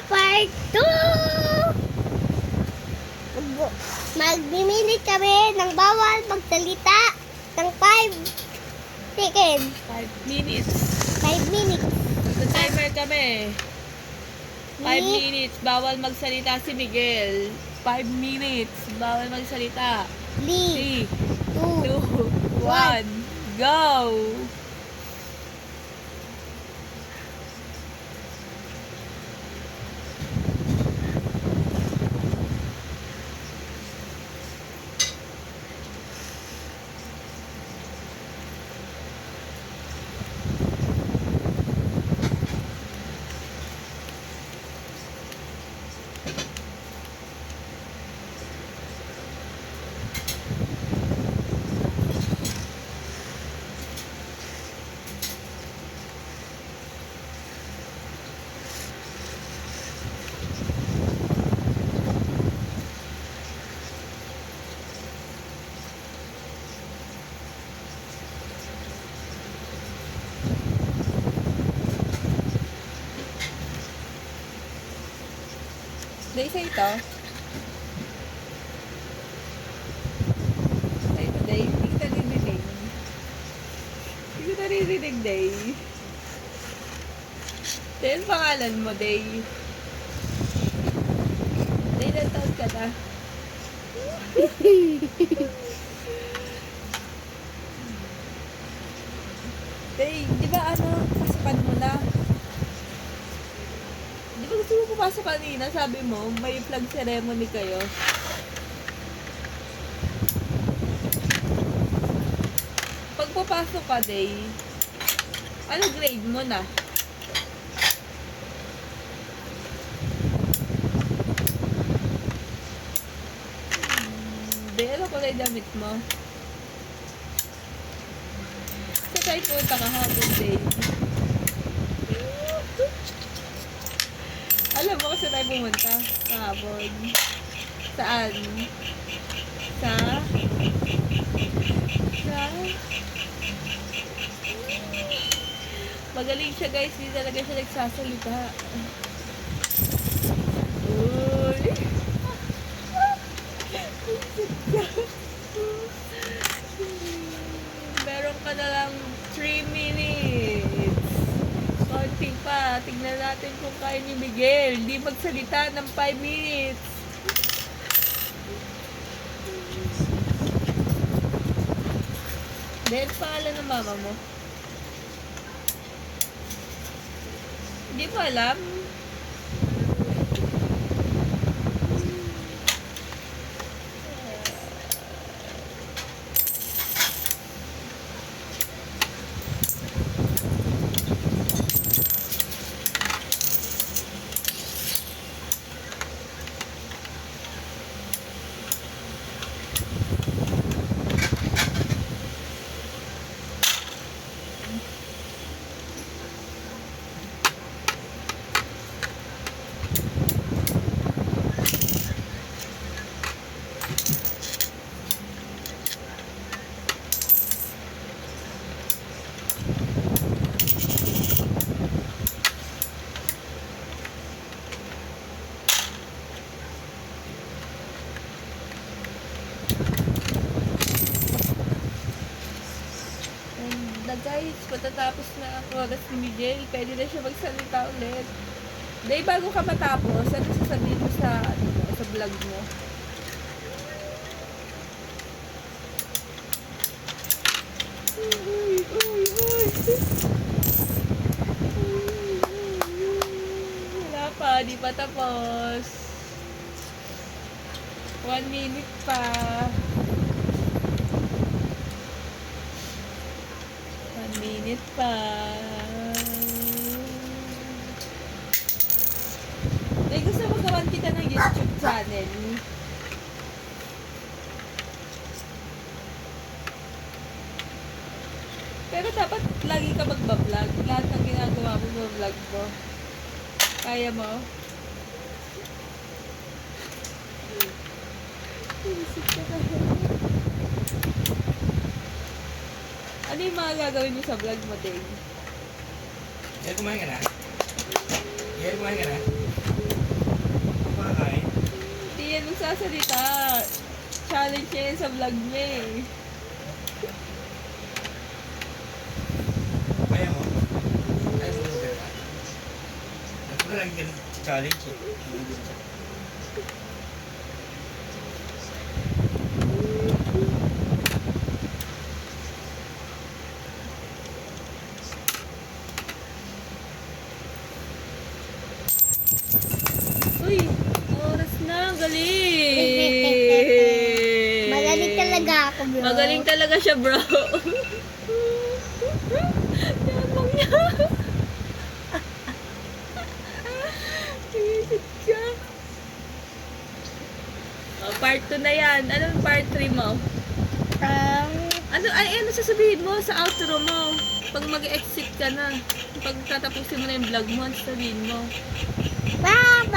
part 2! Magmimilit kami ng bawal magsalita ng 5 seconds. 5 minutes. 5 minutes. Sa-timer kami. 5 Ni- minutes. Bawal magsalita si Miguel. 5 minutes. Bawal magsalita. 3, 3, 2, 2, 1, go! Day, sa ito. Sa ito, Day. Hindi kita narinig. Hindi kita narinig, Day. Day, ang pangalan mo, Day? Day, ilan taon ka na? Day, di ba pasapan mo na? Di ba gusto mo papasok kanina? Sabi mo, may flag ceremony kayo. Pag papasok ka, Day, ano grade mo na? Day, ano kulay damit mo? Sa tayo punta ka hapon, Day. Alam mo kasi tayo pumunta kahapon. Saan? Sa? Magaling siya, guys. Hindi talaga siya nagsasalita. Uy! Meron ka na lang 3 minutes. Konti pa. Tignan natin kung kaya ni Miguel. Hindi magsalita ng 5 minutes. Dahil pangalan ng mama mo? Hindi mo alam? Na guys, patatapos na ang oras ni Miguel. Pwede na siya magsalita ulit. Day, bago ka matapos, ano sasabihin mo sa, sa vlog mo? Wala pa, di pa tapos. 1 minute pa. 1 minute pa. Day, gusto mo gawan kita ng YouTube channel? Pero dapat lagi ka magbablog. Lahat ng ginagawa mo, vlog mo. Kaya mo? Isip ka kaya. Ano yung mga gagawin mo sa vlog mo, Dave? Kumain ka na? Kumain ka na? yan magsasalita. Challenge niya yan sa vlog niya eh. Kaya mo? Kaya mo yung ganda? Parang ganun challenge eh. Uy, oras na. Galing. Magaling talaga ako, bro. Magaling talaga siya, bro. Yabang niya. Iisip ka. Oh, part 2 na yan. Anong part 3 mo? Ano sasabihin mo sa outro mo? Pag mag-exit ka na. Pag tatapusin mo na yung vlog mo, ano sasabihin mo? Bye!